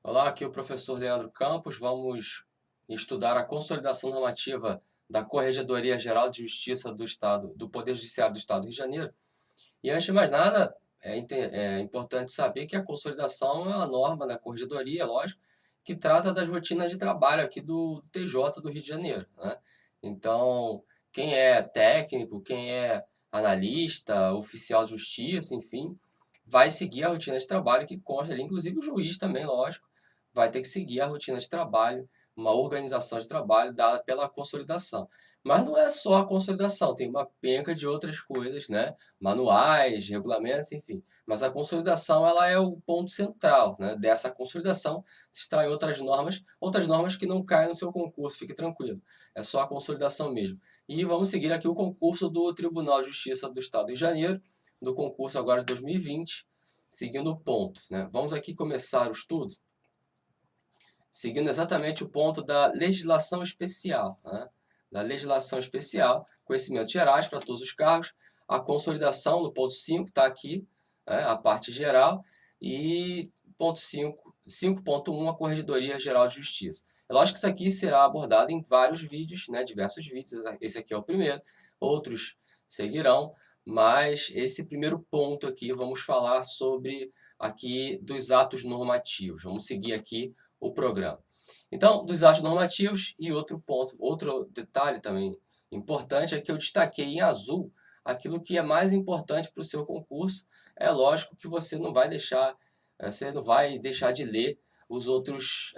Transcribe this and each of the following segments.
Olá, aqui é o professor Leandro Campos. Vamos estudar a consolidação normativa da Corregedoria Geral de Justiça do Estado, do Poder Judiciário do Estado do Rio de Janeiro. E antes de mais nada, é importante saber que a consolidação é uma norma da Corregedoria, lógico, que trata das rotinas de trabalho aqui do TJ do Rio de Janeiro, né? Então, quem é técnico, quem é analista, oficial de justiça, enfim, vai seguir a rotina de trabalho que consta ali, inclusive o juiz também, lógico, vai ter que seguir a rotina de trabalho, uma organização de trabalho dada pela consolidação. Mas não é só a consolidação, tem uma penca de outras coisas, né? Manuais, regulamentos, enfim. Mas a consolidação ela é o ponto central, né? Dessa consolidação se extraem outras normas que não caem no seu concurso, fique tranquilo. É só a consolidação mesmo. E vamos seguir aqui o concurso do Tribunal de Justiça do Estado do Rio de Janeiro, do concurso agora de 2020, seguindo o ponto, né? Vamos aqui começar o estudo seguindo exatamente o ponto da legislação especial, né? Da legislação especial, conhecimentos gerais para todos os cargos, a consolidação no ponto 5 está aqui, né? A parte geral, e ponto 5.1, a Corregedoria Geral de Justiça. É lógico que isso aqui será abordado em vários vídeos, né? Diversos vídeos, esse aqui é o primeiro, outros seguirão, mas esse primeiro ponto aqui, vamos falar sobre aqui dos atos normativos. Vamos seguir aqui o programa. Então, dos atos normativos, e outro ponto, outro detalhe também importante é que eu destaquei em azul aquilo que é mais importante para o seu concurso. É lógico que você não vai deixar de ler os outros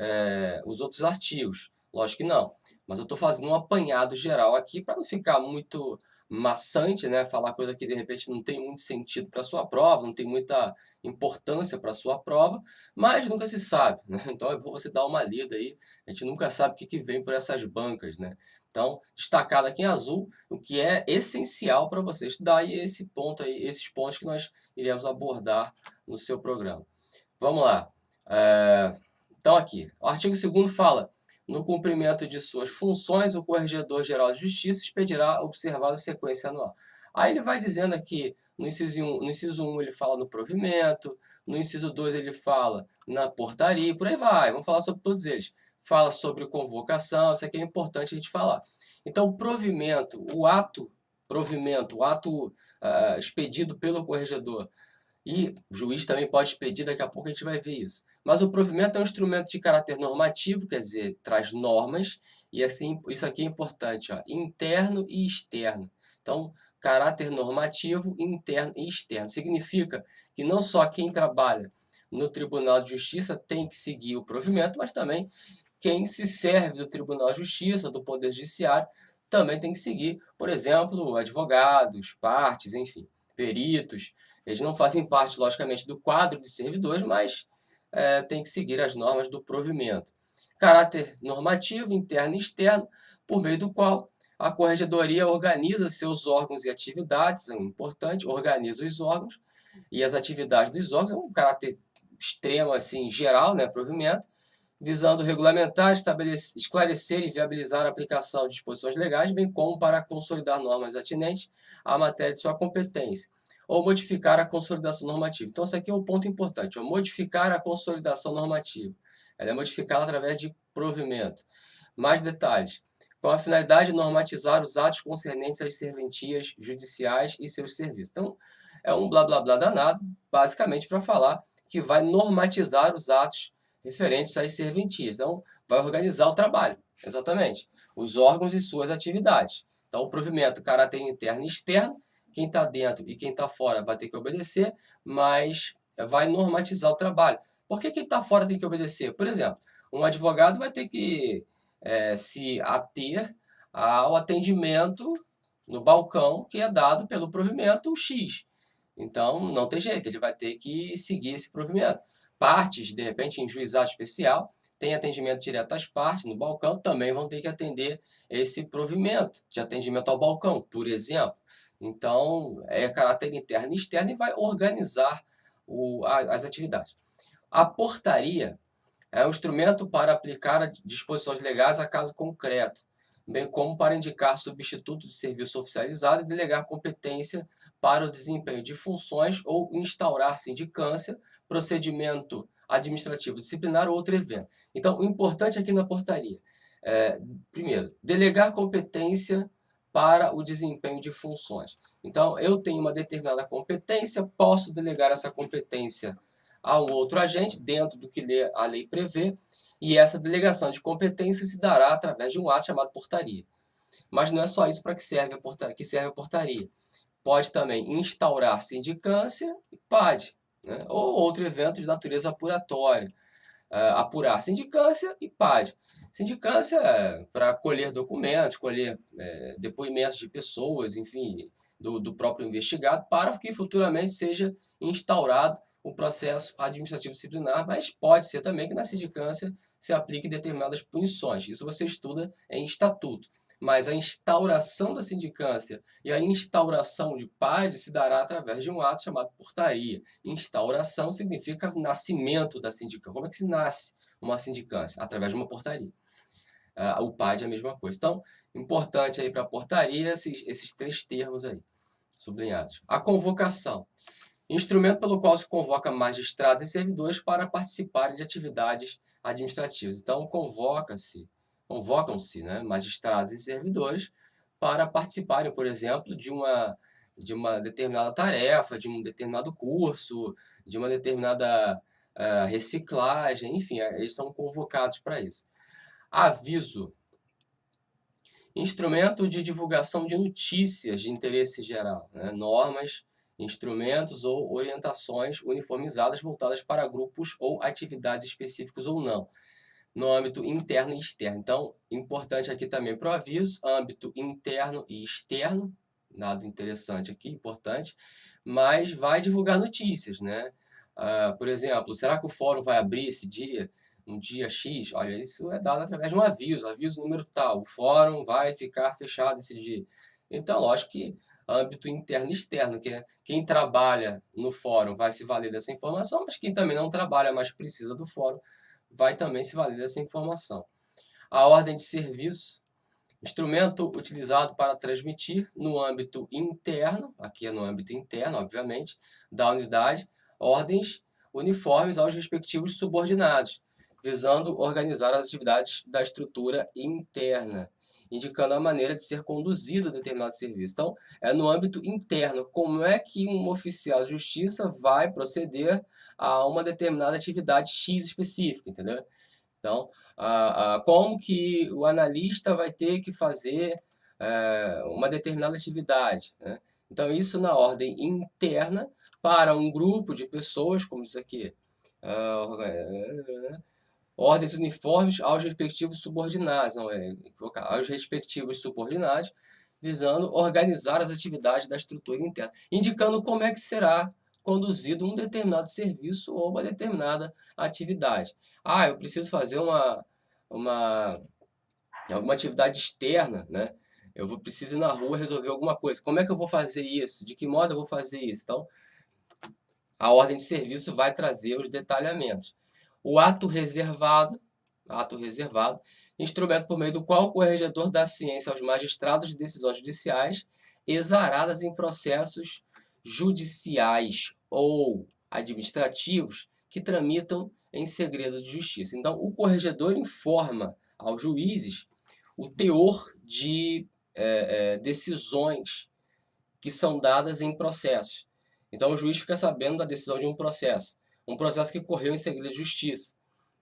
artigos. Lógico que não. Mas eu estou fazendo um apanhado geral aqui para não ficar muito maçante, né? Falar coisa que de repente não tem muito sentido para a sua prova, não tem muita importância para a sua prova, mas nunca se sabe, né? Então é bom você dar uma lida aí, a gente nunca sabe o que vem por essas bancas, né? Então, destacado aqui em azul, o que é essencial para você estudar e esse ponto aí, esses pontos que nós iremos abordar no seu programa. Vamos lá. Então aqui, o artigo 2º fala: no cumprimento de suas funções, o Corregedor-Geral de Justiça expedirá observada a sequência anual. Aí ele vai dizendo aqui, no inciso 1 ele fala no provimento, no inciso 2 ele fala na portaria, por aí vai, vamos falar sobre todos eles. Fala sobre convocação, isso aqui é importante a gente falar. Então, o ato expedido pelo corregedor, e o juiz também pode expedir, daqui a pouco a gente vai ver isso. Mas o provimento é um instrumento de caráter normativo, quer dizer, traz normas, e assim, isso aqui é importante, ó, interno e externo. Então, caráter normativo, interno e externo. Significa que não só quem trabalha no Tribunal de Justiça tem que seguir o provimento, mas também quem se serve do Tribunal de Justiça, do Poder Judiciário, também tem que seguir, por exemplo, advogados, partes, enfim, peritos. Eles não fazem parte, logicamente, do quadro de servidores, mas tem que seguir as normas do provimento. Caráter normativo, interno e externo, por meio do qual a corregedoria organiza seus órgãos e atividades, é importante, organiza os órgãos e as atividades dos órgãos, é um caráter extremo, assim, geral, né, provimento, visando regulamentar, esclarecer e viabilizar a aplicação de disposições legais, bem como para consolidar normas atinentes à matéria de sua competência, ou modificar a consolidação normativa. Então, isso aqui é um ponto importante, modificar a consolidação normativa. Ela é modificada através de provimento. Mais detalhes. Com a finalidade de normatizar os atos concernentes às serventias judiciais e seus serviços. Então, é um blá blá blá danado, basicamente para falar que vai normatizar os atos referentes às serventias. Então, vai organizar o trabalho, exatamente, os órgãos e suas atividades. Então, o provimento, caráter interno e externo, quem está dentro e quem está fora vai ter que obedecer, mas vai normatizar o trabalho. Por que quem está fora tem que obedecer? Por exemplo, um advogado vai ter que se ater ao atendimento no balcão que é dado pelo provimento X. Então, não tem jeito, ele vai ter que seguir esse provimento. Partes, de repente, em juizado especial, tem atendimento direto às partes no balcão, também vão ter que atender esse provimento de atendimento ao balcão, por exemplo. Então, é caráter interno e externo e vai organizar as atividades. A portaria é um instrumento para aplicar disposições legais a caso concreto, bem como para indicar substituto de serviço oficializado e delegar competência para o desempenho de funções ou instaurar sindicância, procedimento administrativo disciplinar ou outro evento. Então, o importante aqui na portaria é, primeiro, delegar competência para o desempenho de funções. Então, eu tenho uma determinada competência, posso delegar essa competência a um outro agente, dentro do que a lei prevê, e essa delegação de competência se dará através de um ato chamado portaria. Mas não é só isso para que serve a portaria. Pode também instaurar sindicância e PAD, né? Ou outro evento de natureza apuratória. Apurar sindicância e PAD. Sindicância é para colher documentos, colher depoimentos de pessoas, enfim, do próprio investigado, para que futuramente seja instaurado o processo administrativo disciplinar, mas pode ser também que na sindicância se aplique determinadas punições. Isso você estuda em estatuto. Mas a instauração da sindicância e a instauração de PAD se dará através de um ato chamado portaria. Instauração significa nascimento da sindicância. Como é que se nasce uma sindicância? Através de uma portaria. O PAD é a mesma coisa. Então, importante aí para a portaria esses três termos aí, sublinhados. A convocação. Instrumento pelo qual se convoca magistrados e servidores para participarem de atividades administrativas. Então, convocam-se, né, magistrados e servidores para participarem, por exemplo, de uma determinada tarefa, de um determinado curso, de uma determinada reciclagem, enfim, eles são convocados para isso. Aviso. Instrumento de divulgação de notícias de interesse geral, né, normas, instrumentos ou orientações uniformizadas voltadas para grupos ou atividades específicos ou não, no âmbito interno e externo. Então, importante aqui também para o aviso, âmbito interno e externo, nada interessante aqui, importante, mas vai divulgar notícias, né? Por exemplo, será que o fórum vai abrir esse dia, um dia X? Olha, isso é dado através de um aviso número tal, o fórum vai ficar fechado esse dia. Então, lógico que âmbito interno e externo, que é quem trabalha no fórum vai se valer dessa informação, mas quem também não trabalha, mas precisa do fórum, vai também se valer dessa informação. A ordem de serviço, instrumento utilizado para transmitir no âmbito interno, aqui é no âmbito interno, obviamente, da unidade, ordens uniformes aos respectivos subordinados, visando organizar as atividades da estrutura interna, indicando a maneira de ser conduzido determinado serviço. Então, é no âmbito interno, como é que um oficial de justiça vai proceder a uma determinada atividade X específica, entendeu? Então, como que o analista vai ter que fazer uma determinada atividade, né? Então, isso na ordem interna para um grupo de pessoas, como diz aqui, ordens uniformes aos respectivos subordinados, não é equivocar, aos respectivos subordinados, visando organizar as atividades da estrutura interna, indicando como é que será conduzido um determinado serviço ou uma determinada atividade. Eu preciso fazer alguma atividade externa, né? Preciso ir na rua resolver alguma coisa. Como é que eu vou fazer isso? De que modo eu vou fazer isso? Então, a ordem de serviço vai trazer os detalhamentos. O ato reservado, instrumento por meio do qual o corregedor dá ciência aos magistrados de decisões judiciais exaradas em processos judiciais ou administrativos que tramitam em segredo de justiça. Então, o corregedor informa aos juízes o teor de decisões que são dadas em processos. Então, o juiz fica sabendo da decisão de um processo que correu em segredo de justiça.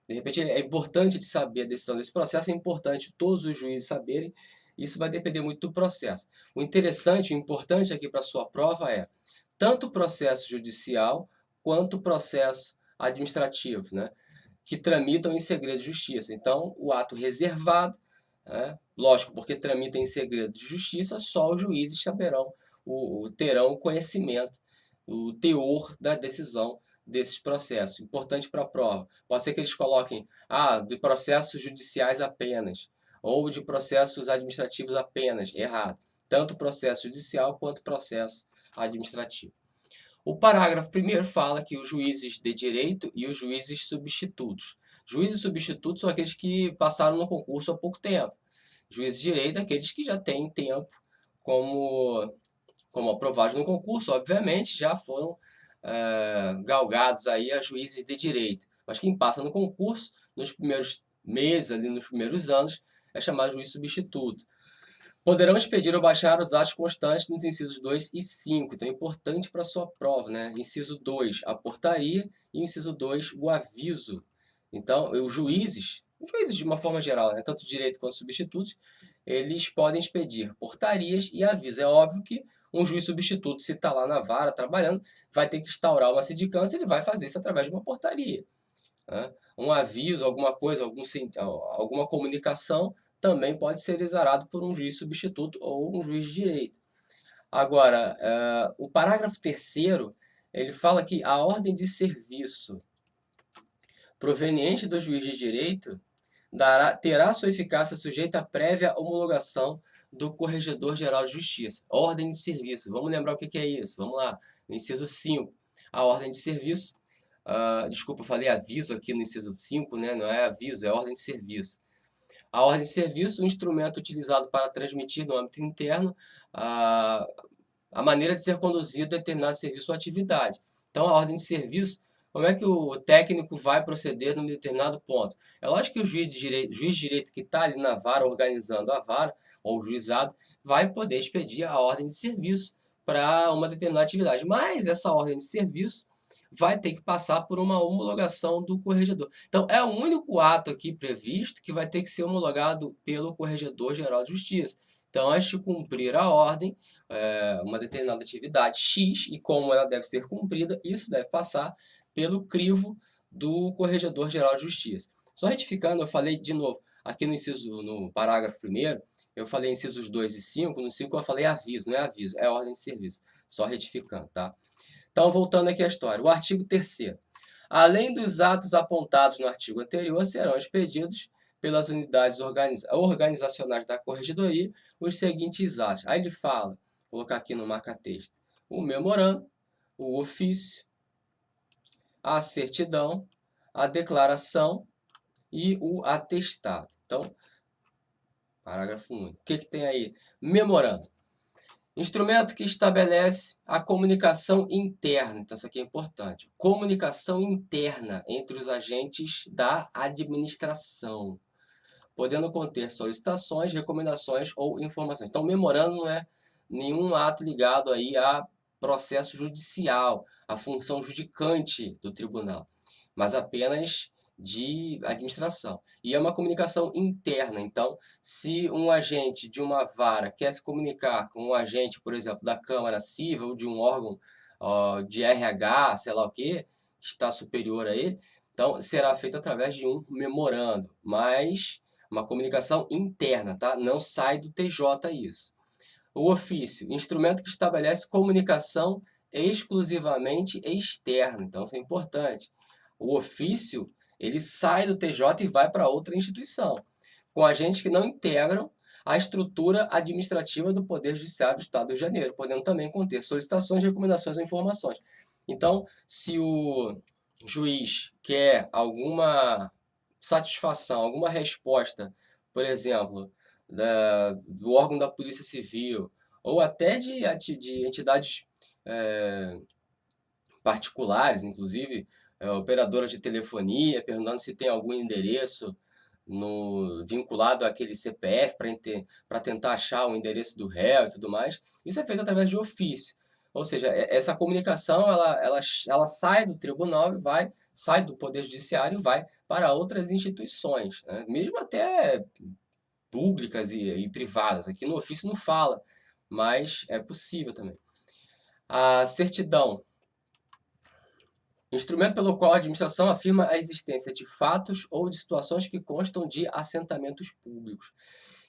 De repente, é importante de saber a decisão desse processo, é importante todos os juízes saberem, isso vai depender muito do processo. O interessante, o importante aqui para a sua prova é tanto o processo judicial quanto o processo administrativo, né, que tramitam em segredo de justiça. Então, o ato reservado, lógico, porque tramita em segredo de justiça, só os juízes saberão, terão o conhecimento, o teor da decisão desses processos. Importante para a prova. Pode ser que eles coloquem de processos judiciais apenas, ou de processos administrativos apenas. Errado. Tanto processo judicial quanto processo administrativo. O parágrafo primeiro fala que os juízes de direito e os juízes substitutos. Juízes substitutos são aqueles que passaram no concurso há pouco tempo. Juízes de direito, aqueles que já têm tempo como aprovados no concurso, obviamente, já foram galgados aí a juízes de direito. Mas quem passa no concurso, nos primeiros meses, ali nos primeiros anos, é chamado juiz substituto. Poderão expedir ou baixar os atos constantes nos incisos 2 e 5. Então é importante para a sua prova, né? Inciso 2, a portaria, e inciso 2, o aviso. Então, os juízes de uma forma geral, né? Tanto direito quanto substitutos, eles podem expedir portarias e avisos. É óbvio que um juiz substituto, se está lá na vara trabalhando, vai ter que instaurar uma sindicância, ele vai fazer isso através de uma portaria, né? Um aviso, alguma coisa, alguma comunicação, também pode ser exarado por um juiz substituto ou um juiz de direito. Agora, o parágrafo 3º, ele fala que a ordem de serviço proveniente do juiz de direito terá sua eficácia sujeita à prévia homologação do Corregedor-Geral de Justiça. Ordem de serviço. Vamos lembrar o que é isso? Vamos lá. No inciso 5, a ordem de serviço. Desculpa, eu falei aviso aqui no inciso 5, né? Não é aviso, é ordem de serviço. A ordem de serviço, um instrumento utilizado para transmitir no âmbito interno a maneira de ser conduzido determinado serviço ou atividade. Então, a ordem de serviço, como é que o técnico vai proceder num determinado ponto? É lógico que o juiz de direito que está ali na vara, organizando a vara, ou o juizado, vai poder expedir a ordem de serviço para uma determinada atividade. Mas essa ordem de serviço vai ter que passar por uma homologação do corregedor. Então, é o único ato aqui previsto que vai ter que ser homologado pelo Corregedor-Geral de Justiça. Então, antes de cumprir a ordem, uma determinada atividade X, e como ela deve ser cumprida, isso deve passar pelo crivo do Corregedor-Geral de Justiça. Só retificando, eu falei de novo, aqui no parágrafo 1º, eu falei incisos 2 e 5, no 5 eu falei aviso, não é aviso, é ordem de serviço. Só retificando, tá? Então, voltando aqui à história. O artigo 3º. Além dos atos apontados no artigo anterior, serão expedidos pelas unidades organizacionais da Corregedoria os seguintes atos. Aí ele fala, vou colocar aqui no marca-texto, o memorando, o ofício, a certidão, a declaração e o atestado. Então, parágrafo único. O que tem aí? Memorando. Instrumento que estabelece a comunicação interna. Então, isso aqui é importante. Comunicação interna entre os agentes da administração, podendo conter solicitações, recomendações ou informações. Então, memorando não é nenhum ato ligado aí a processo judicial, a função judicante do tribunal, mas apenas de administração. E é uma comunicação interna. Então, se um agente de uma vara quer se comunicar com um agente, por exemplo, da Câmara Civil ou de um órgão de RH, sei lá o que está superior a ele, então será feito através de um memorando, mas uma comunicação interna, tá? Não sai do TJ isso. O ofício, instrumento que estabelece comunicação exclusivamente externa. Então, isso é importante. O ofício, ele sai do TJ e vai para outra instituição, com agentes que não integram a estrutura administrativa do Poder Judiciário do Estado do Rio de Janeiro, podendo também conter solicitações, recomendações ou informações. Então, se o juiz quer alguma satisfação, alguma resposta, por exemplo, do órgão da Polícia Civil, ou até de entidades particulares, inclusive operadoras de telefonia, perguntando se tem algum endereço vinculado àquele CPF para tentar achar o endereço do réu e tudo mais. Isso é feito através de ofício. Ou seja, essa comunicação ela sai do tribunal e sai do Poder Judiciário e vai para outras instituições, né? Mesmo até públicas e privadas. Aqui no ofício não fala, mas é possível também. A certidão. Instrumento pelo qual a administração afirma a existência de fatos ou de situações que constam de assentamentos públicos.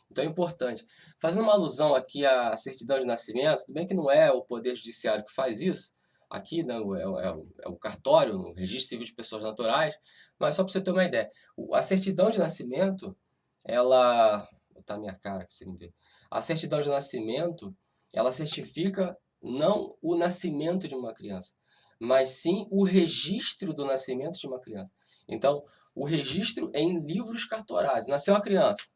Então é importante. Fazendo uma alusão aqui à certidão de nascimento, tudo bem que não é o Poder Judiciário que faz isso, aqui, né, é o cartório, o Registro Civil de Pessoas Naturais, mas só para você ter uma ideia. A certidão de nascimento, ela... Vou botar minha cara para você me ver. A certidão de nascimento, ela certifica não o nascimento de uma criança, mas sim o registro do nascimento de uma criança. Então, o registro é em livros cartorários. Nasceu a criança.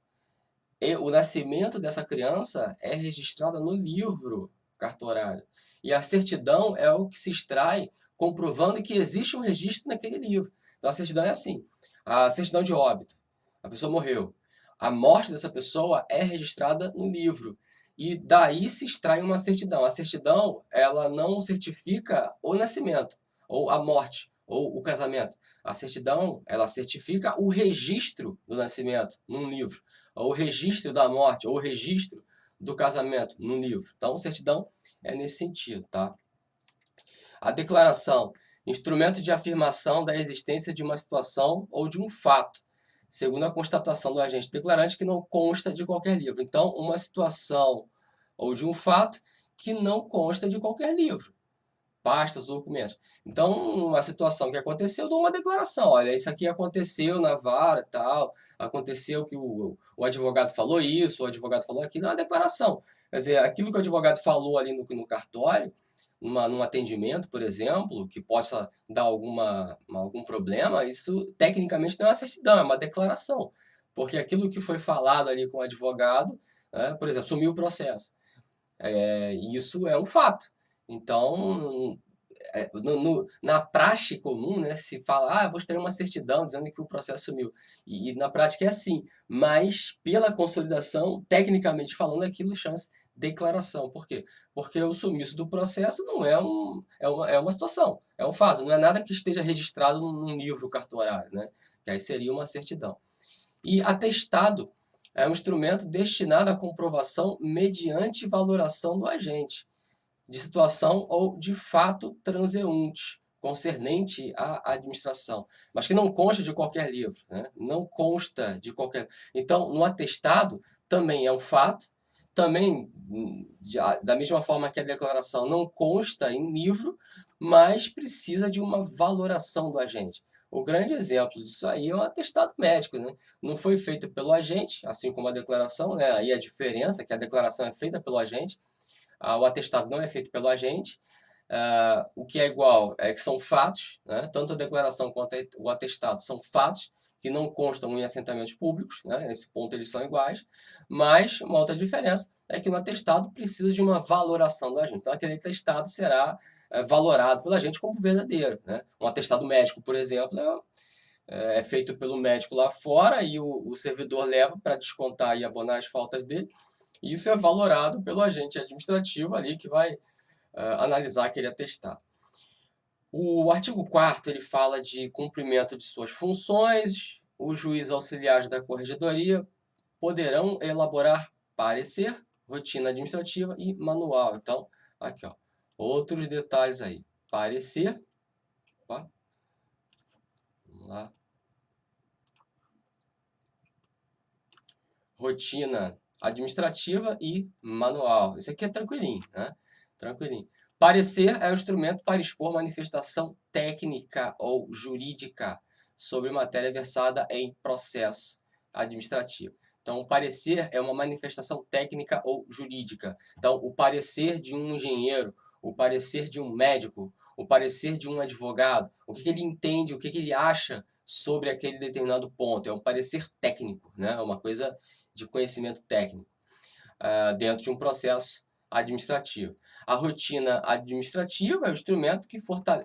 E o nascimento dessa criança é registrado no livro cartorário. E a certidão é o que se extrai comprovando que existe um registro naquele livro. Então a certidão é assim. A certidão de óbito. A pessoa morreu. A morte dessa pessoa é registrada no livro. E daí se extrai uma certidão. A certidão, ela não certifica o nascimento, ou a morte, ou o casamento. A certidão, ela certifica o registro do nascimento num livro, ou o registro da morte, ou o registro do casamento num livro. Então, certidão é nesse sentido, tá? A declaração, instrumento de afirmação da existência de uma situação ou de um fato, segundo a constatação do agente declarante que não consta de qualquer livro. Então, uma situação ou de um fato que não consta de qualquer livro, pastas, documentos. Então, uma situação que aconteceu, eu dou uma declaração. Olha, isso aqui aconteceu na vara, tal, aconteceu que o advogado falou isso, o advogado falou aquilo, é uma declaração. Quer dizer, aquilo que o advogado falou ali no cartório, num atendimento, por exemplo, que possa dar algum problema, isso tecnicamente não é uma certidão, é uma declaração. Porque aquilo que foi falado ali com o advogado, né, por exemplo, sumiu o processo. Isso é um fato. Então, na praxe comum, né, se fala, vou ter uma certidão dizendo que o processo sumiu. E na prática é assim. Mas, pela consolidação, tecnicamente falando, aquilo chama-se declaração. Por quê? Porque o sumiço do processo não é uma situação, é um fato, não é nada que esteja registrado num livro cartorário, né? Que aí seria uma certidão. E atestado é um instrumento destinado à comprovação mediante valoração do agente, de situação ou de fato transeunte, concernente à administração, mas que não consta de qualquer livro, né? Não consta de qualquer. Então, no atestado também é um fato, também da mesma forma que a declaração não consta em livro, mas precisa de uma valoração do agente. O grande exemplo disso aí é o atestado médico, né? Não foi feito pelo agente, assim como a declaração, né? Aí a diferença é que a declaração é feita pelo agente, o atestado não é feito pelo agente. O que é igual é que são fatos, né? Tanto a declaração quanto o atestado são fatos que não constam em assentamentos públicos, né? Nesse ponto eles são iguais, mas uma outra diferença é que no atestado precisa de uma valoração do agente. Então aquele atestado será valorado pelo agente como verdadeiro, né? Um atestado médico, por exemplo, é feito pelo médico lá fora e o servidor leva para descontar e abonar as faltas dele. E isso é valorado pelo agente administrativo ali que vai analisar aquele atestado. O artigo 4º ele fala de cumprimento de suas funções. Os juízes auxiliares da corregedoria poderão elaborar parecer, rotina administrativa e manual. Então, aqui, ó, outros detalhes aí. Parecer, opa, vamos lá. Rotina administrativa e manual. Isso aqui é tranquilinho, né? Tranquilinho. Parecer é um instrumento para expor manifestação técnica ou jurídica sobre matéria versada em processo administrativo. Então, o parecer é uma manifestação técnica ou jurídica. Então, o parecer de um engenheiro, o parecer de um médico, o parecer de um advogado, o que ele entende, o que ele acha sobre aquele determinado ponto. É um parecer técnico, né? É uma coisa de conhecimento técnico dentro de um processo administrativo. A rotina administrativa é o instrumento que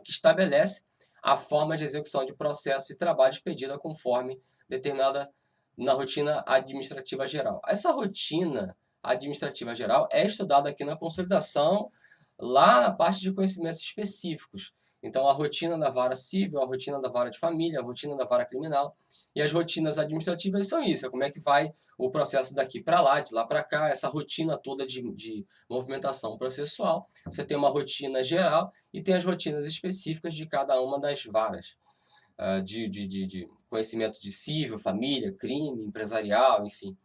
estabelece a forma de execução de processos e trabalhos pedida conforme determinada na rotina administrativa geral. Essa rotina administrativa geral é estudada aqui na consolidação, lá na parte de conhecimentos específicos. Então, a rotina da vara civil, a rotina da vara de família, a rotina da vara criminal. E as rotinas administrativas são isso, é como é que vai o processo daqui para lá, de lá para cá, essa rotina toda de movimentação processual. Você tem uma rotina geral e tem as rotinas específicas de cada uma das varas. De conhecimento de civil, família, crime, empresarial, enfim.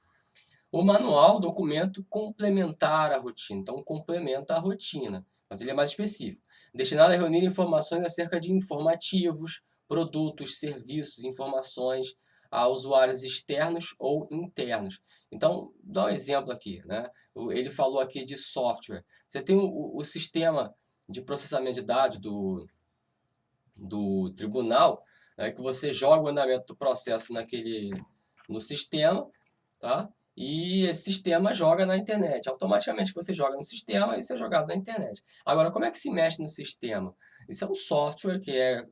O manual, documento complementar à rotina, então complementa a rotina, mas ele é mais específico. Destinado a reunir informações acerca de informativos, produtos, serviços, informações a usuários externos ou internos. Então, dá um exemplo aqui, né? Ele falou aqui de software. Você tem o sistema de processamento de dados do tribunal, né, que você joga o andamento do processo no sistema, tá? E esse sistema joga na internet. Automaticamente você joga no sistema, isso é jogado na internet. Agora, como é que se mexe no sistema? Isso é um software que é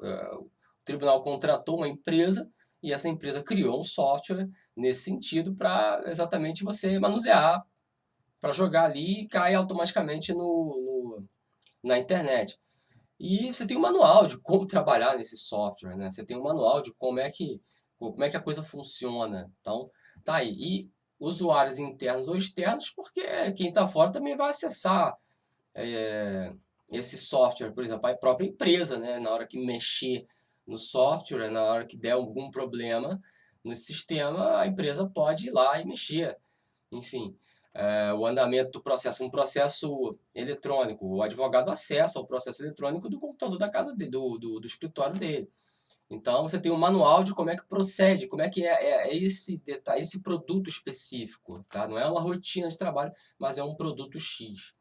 tribunal contratou uma empresa e essa empresa criou um software nesse sentido para exatamente você manusear, para jogar ali e cai automaticamente na internet. E você tem um manual de como trabalhar nesse software, né? Você tem um manual de como é que a coisa funciona. Então, tá aí. E usuários internos ou externos, porque quem está fora também vai acessar é, esse software, por exemplo, a própria empresa, né? Na hora que mexer no software, na hora que der algum problema no sistema, a empresa pode ir lá e mexer. Enfim, o andamento do processo, um processo eletrônico, o advogado acessa o processo eletrônico do computador da casa dele, do escritório dele. Então você tem um manual de como é que procede, como é que é esse detalhe, esse produto específico, tá? Não é uma rotina de trabalho, mas é um produto X.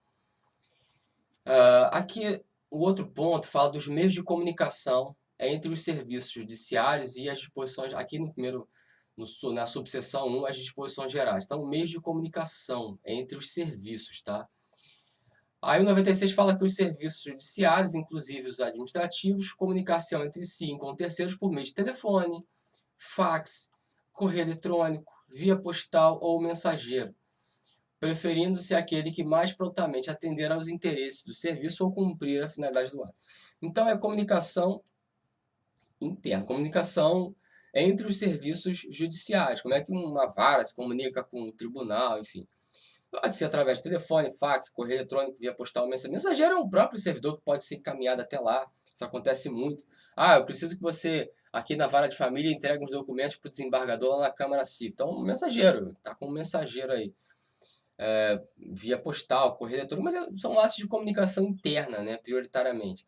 Aqui o outro ponto fala dos meios de comunicação entre os serviços judiciários e as disposições, aqui no primeiro, na subseção 1, as disposições gerais. Então, meios de comunicação entre os serviços, tá? Aí o 96 fala que os serviços judiciários, inclusive os administrativos, comunicação entre si e com terceiros por meio de telefone, fax, correio eletrônico, via postal ou mensageiro, preferindo-se aquele que mais prontamente atender aos interesses do serviço ou cumprir a finalidade do ato. Então, é comunicação interna, comunicação entre os serviços judiciários. Como é que uma vara se comunica com o tribunal, enfim. Pode ser através de telefone, fax, correio eletrônico, via postal, mensageiro. Mensageiro é um próprio servidor que pode ser encaminhado até lá. Isso acontece muito. Eu preciso que você, aqui na vara de família, entregue uns documentos para o desembargador lá na Câmara Civil. Então, mensageiro, está com um mensageiro aí. Via postal, correio eletrônico, mas são atos de comunicação interna, né, prioritariamente.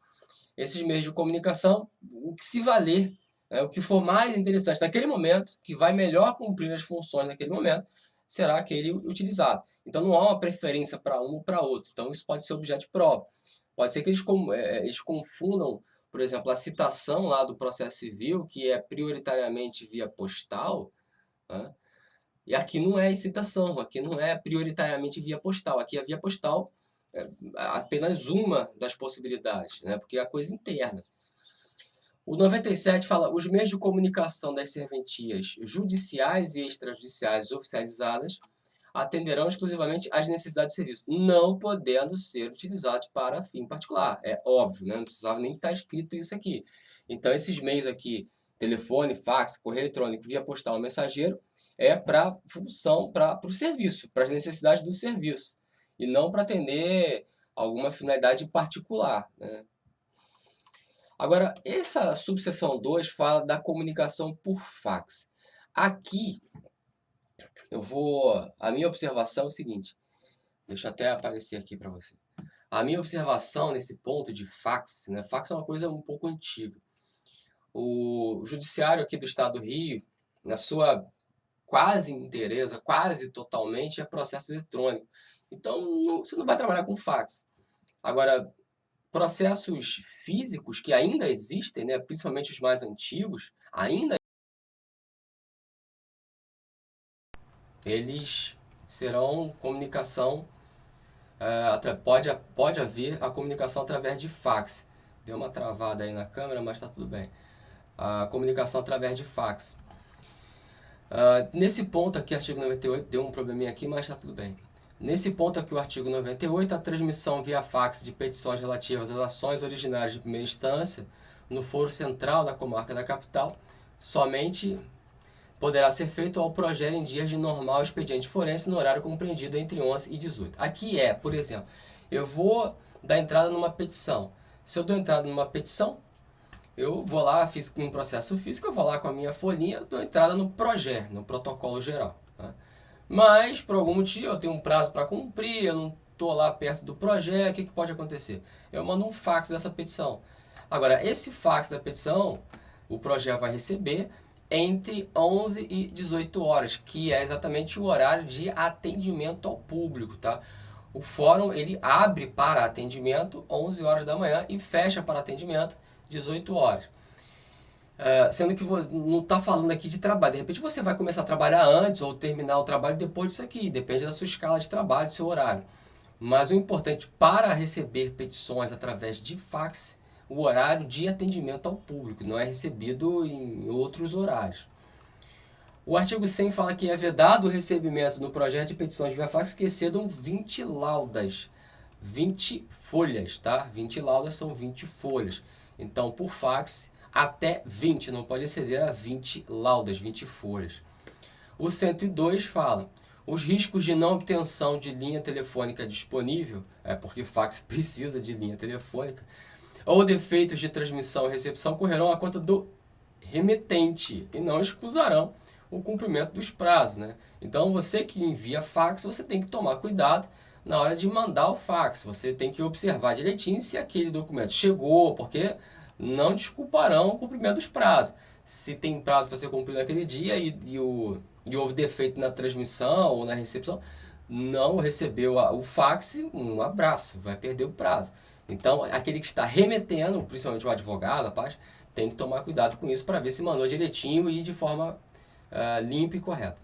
Esses meios de comunicação, o que se valer, o que for mais interessante naquele momento, que vai melhor cumprir as funções naquele momento, será aquele utilizado. Então não há uma preferência para um ou para outro. Então isso pode ser objeto de prova. Pode ser que eles confundam, por exemplo, a citação lá do processo civil, que é prioritariamente via postal, né? E aqui não é citação, aqui não é prioritariamente via postal. Aqui a via postal é apenas uma das possibilidades, né? Porque é a coisa interna. O 97 fala: os meios de comunicação das serventias judiciais e extrajudiciais oficializadas atenderão exclusivamente às necessidades de serviço, não podendo ser utilizados para fim particular. É óbvio, né? Não precisava nem estar escrito isso aqui. Então, esses meios aqui, telefone, fax, correio eletrônico, via postal, mensageiro, é para função, para o serviço, para as necessidades do serviço, e não para atender alguma finalidade particular, né? Agora, essa subseção 2 fala da comunicação por fax. Aqui, a minha observação é o seguinte, deixa eu até aparecer aqui para você. A minha observação nesse ponto de fax, né? Fax é uma coisa um pouco antiga. O judiciário aqui do estado do Rio, na sua quase inteireza, quase totalmente, é processo eletrônico. Então, você não vai trabalhar com fax. Agora, processos físicos que ainda existem, né, principalmente os mais antigos, ainda eles serão comunicação, pode haver a comunicação através de fax. Deu uma travada aí na câmera, mas está tudo bem. A comunicação através de fax. Nesse ponto aqui, artigo 98, deu um probleminha aqui, mas está tudo bem. Nesse ponto aqui, o artigo 98, a transmissão via fax de petições relativas às ações originárias de primeira instância no foro central da comarca da capital somente poderá ser feito ao projeto em dias de normal expediente forense no horário compreendido entre 11 e 18. Aqui por exemplo, eu vou dar entrada numa petição. Se eu dou entrada numa petição, eu vou lá, fiz um processo físico, eu vou lá com a minha folhinha, dou entrada no PROGER, no protocolo geral, né? Mas, por algum motivo, eu tenho um prazo para cumprir, eu não estou lá perto do PROGER, o que pode acontecer? Eu mando um fax dessa petição. Agora, esse fax da petição, o PROGER vai receber entre 11 e 18 horas, que é exatamente o horário de atendimento ao público, tá? O fórum, ele abre para atendimento 11 horas da manhã e fecha para atendimento 18 horas. Sendo que não está falando aqui de trabalho. De repente você vai começar a trabalhar antes ou terminar o trabalho depois disso aqui. Depende da sua escala de trabalho, do seu horário. Mas o importante para receber petições através de fax, o horário de atendimento ao público, não é recebido em outros horários. O artigo 100 fala que é vedado o recebimento no projeto de petições via fax que excedam 20 laudas, 20 folhas, tá? 20 laudas são 20 folhas. Então, por fax, até 20, não pode exceder a 20 laudas, 20 folhas. O 102 fala: os riscos de não obtenção de linha telefônica disponível, porque fax precisa de linha telefônica, ou defeitos de transmissão e recepção correrão à conta do remetente e não escusarão o cumprimento dos prazos, né? Então, você que envia fax, você tem que tomar cuidado na hora de mandar o fax. Você tem que observar direitinho se aquele documento chegou, porque não desculparão o cumprimento dos prazos. Se tem prazo para ser cumprido naquele dia e houve defeito na transmissão ou na recepção, não recebeu o fax, um abraço, vai perder o prazo. Então, aquele que está remetendo, principalmente o advogado, a parte, tem que tomar cuidado com isso para ver se mandou direitinho e de forma limpa e correta.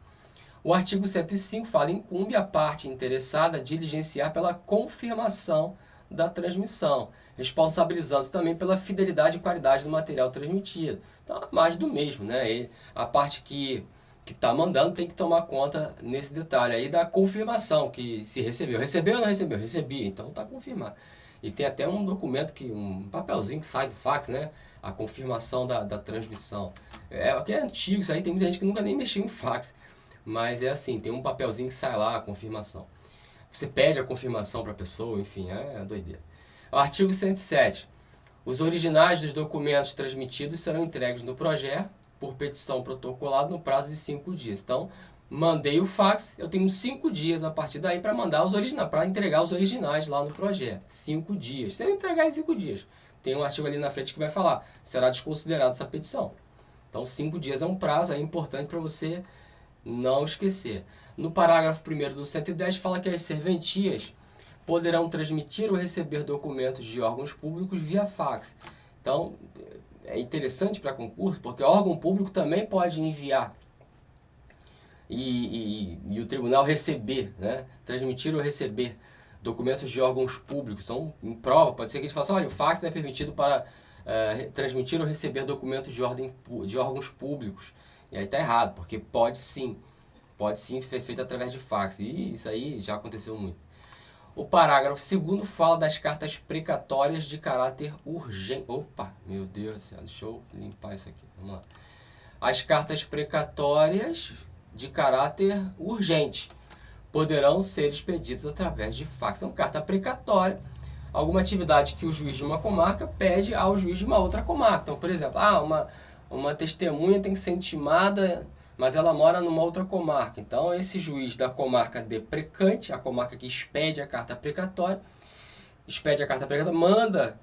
O artigo 105 fala: incumbe a parte interessada diligenciar pela confirmação da transmissão, responsabilizando-se também pela fidelidade e qualidade do material transmitido. Então, é mais do mesmo, né? A parte que está mandando tem que tomar conta nesse detalhe aí da confirmação, que se recebeu. Recebeu ou não recebeu? Recebi, então está confirmado. E tem até um documento, um papelzinho que sai do fax, né? A confirmação da transmissão. Que é antigo, isso aí tem muita gente que nunca nem mexeu em fax. Mas é assim, tem um papelzinho que sai lá, a confirmação. Você pede a confirmação para a pessoa, enfim, é doideira. O artigo 107. Os originais dos documentos transmitidos serão entregues no projeto por petição protocolada no prazo de 5 dias. Então, mandei o fax, eu tenho 5 dias a partir daí para mandar os originais, para entregar os originais lá no projeto. 5 dias. Se eu entregar em 5 dias, tem um artigo ali na frente que vai falar: será desconsiderada essa petição. Então, 5 dias é um prazo, é importante para você não esquecer. No parágrafo 1º do 110 fala que as serventias poderão transmitir ou receber documentos de órgãos públicos via fax. Então, é interessante para concurso, porque o órgão público também pode enviar e o tribunal receber, né? Transmitir ou receber documentos de órgãos públicos. Então, em prova, pode ser que a gente fale assim: olha, o fax não é permitido para transmitir ou receber documentos de órgãos públicos. E aí está errado, porque pode sim ser feito através de fax. E isso aí já aconteceu muito. O parágrafo 2º fala das cartas precatórias de caráter urgente. Opa, meu Deus do céu, deixa eu limpar isso aqui. Vamos lá. As cartas precatórias de caráter urgente poderão ser expedidas através de fax. Então, carta precatória, alguma atividade que o juiz de uma comarca pede ao juiz de uma outra comarca. Então, por exemplo, uma testemunha tem que ser intimada, mas ela mora numa outra comarca. Então, esse juiz da comarca deprecante, a comarca que expede a carta precatória, manda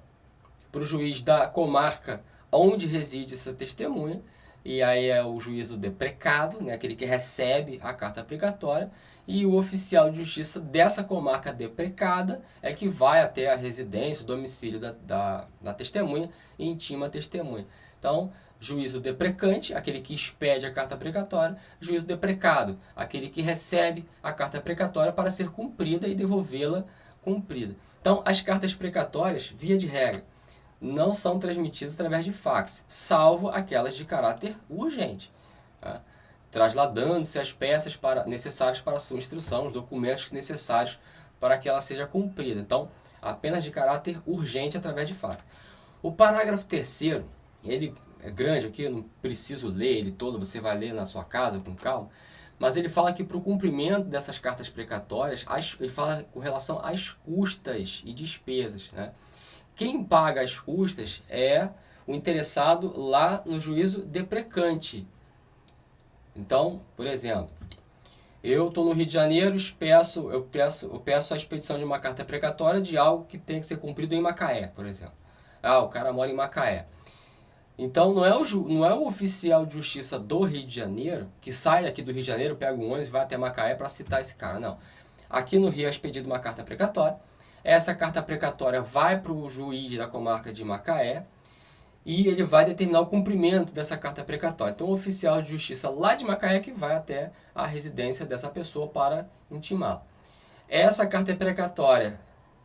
para o juiz da comarca onde reside essa testemunha, e aí é o juízo deprecado, né, aquele que recebe a carta precatória, e o oficial de justiça dessa comarca deprecada é que vai até a residência, o domicílio da testemunha e intima a testemunha. Então, juízo deprecante, aquele que expede a carta precatória; juízo deprecado, aquele que recebe a carta precatória para ser cumprida e devolvê-la cumprida. Então, as cartas precatórias, via de regra, não são transmitidas através de fax, salvo aquelas de caráter urgente, tá? Trasladando-se as peças necessárias para a sua instrução, os documentos necessários para que ela seja cumprida. Então, apenas de caráter urgente através de fax. O parágrafo 3º, ele é grande aqui, eu não preciso ler ele todo, você vai ler na sua casa com calma, mas ele fala que para o cumprimento dessas cartas precatórias, ele fala com relação às custas e despesas, né? Quem paga as custas é o interessado lá no juízo deprecante. Então, por exemplo, eu estou no Rio de Janeiro, eu peço a expedição de uma carta precatória de algo que tem que ser cumprido em Macaé, por exemplo. O cara mora em Macaé. Então, não é o oficial de justiça do Rio de Janeiro que sai aqui do Rio de Janeiro, pega um ônibus e vai até Macaé para citar esse cara, não. Aqui no Rio é expedida uma carta precatória. Essa carta precatória vai para o juiz da comarca de Macaé e ele vai determinar o cumprimento dessa carta precatória. Então, o oficial de justiça lá de Macaé que vai até a residência dessa pessoa para intimá-la. Essa carta precatória,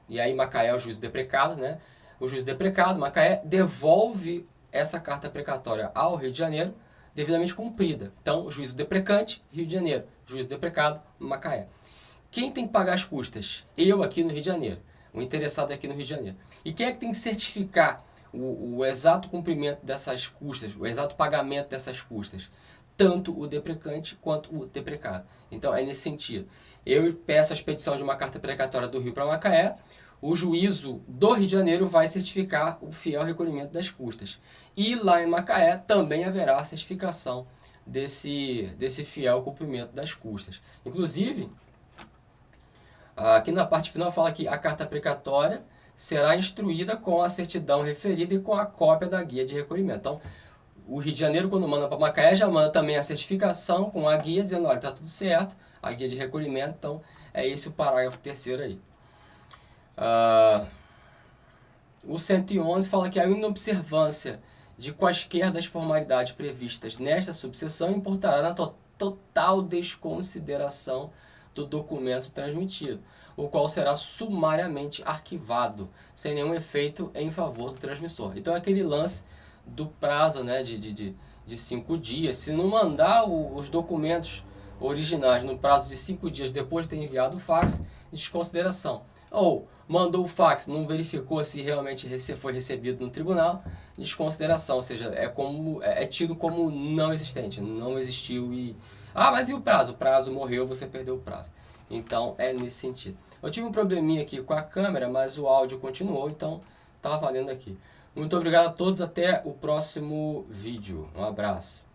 e aí Macaé é o juízo deprecado, né? O juízo deprecado, Macaé, devolve essa carta precatória ao Rio de Janeiro devidamente cumprida. Então, juízo deprecante, Rio de Janeiro. Juízo deprecado, Macaé. Quem tem que pagar as custas? Eu aqui no Rio de Janeiro. O interessado aqui no Rio de Janeiro. E quem é que tem que certificar o exato cumprimento dessas custas, o exato pagamento dessas custas? Tanto o deprecante quanto o deprecado. Então, é nesse sentido. Eu peço a expedição de uma carta precatória do Rio para Macaé, o juízo do Rio de Janeiro vai certificar o fiel recolhimento das custas. E lá em Macaé também haverá a certificação desse fiel cumprimento das custas. Inclusive, aqui na parte final fala que a carta precatória será instruída com a certidão referida e com a cópia da guia de recolhimento. Então, o Rio de Janeiro, quando manda para Macaé, já manda também a certificação com a guia, dizendo, olha, está tudo certo, a guia de recolhimento. Então, é esse o parágrafo 3º aí. O 111 fala que a inobservância de quaisquer das formalidades previstas nesta subseção importará na total desconsideração do documento transmitido, o qual será sumariamente arquivado, sem nenhum efeito em favor do transmissor. Então, é aquele lance do prazo, né, de 5 dias. Se não mandar os documentos originais no prazo de 5 dias depois de ter enviado o fax, desconsideração. Ou mandou o fax, não verificou se realmente foi recebido no tribunal, desconsideração, ou seja, é tido como não existente, não existiu e... Ah, mas e o prazo? O prazo morreu, você perdeu o prazo. Então, é nesse sentido. Eu tive um probleminha aqui com a câmera, mas o áudio continuou, então tá valendo aqui. Muito obrigado a todos, até o próximo vídeo. Um abraço.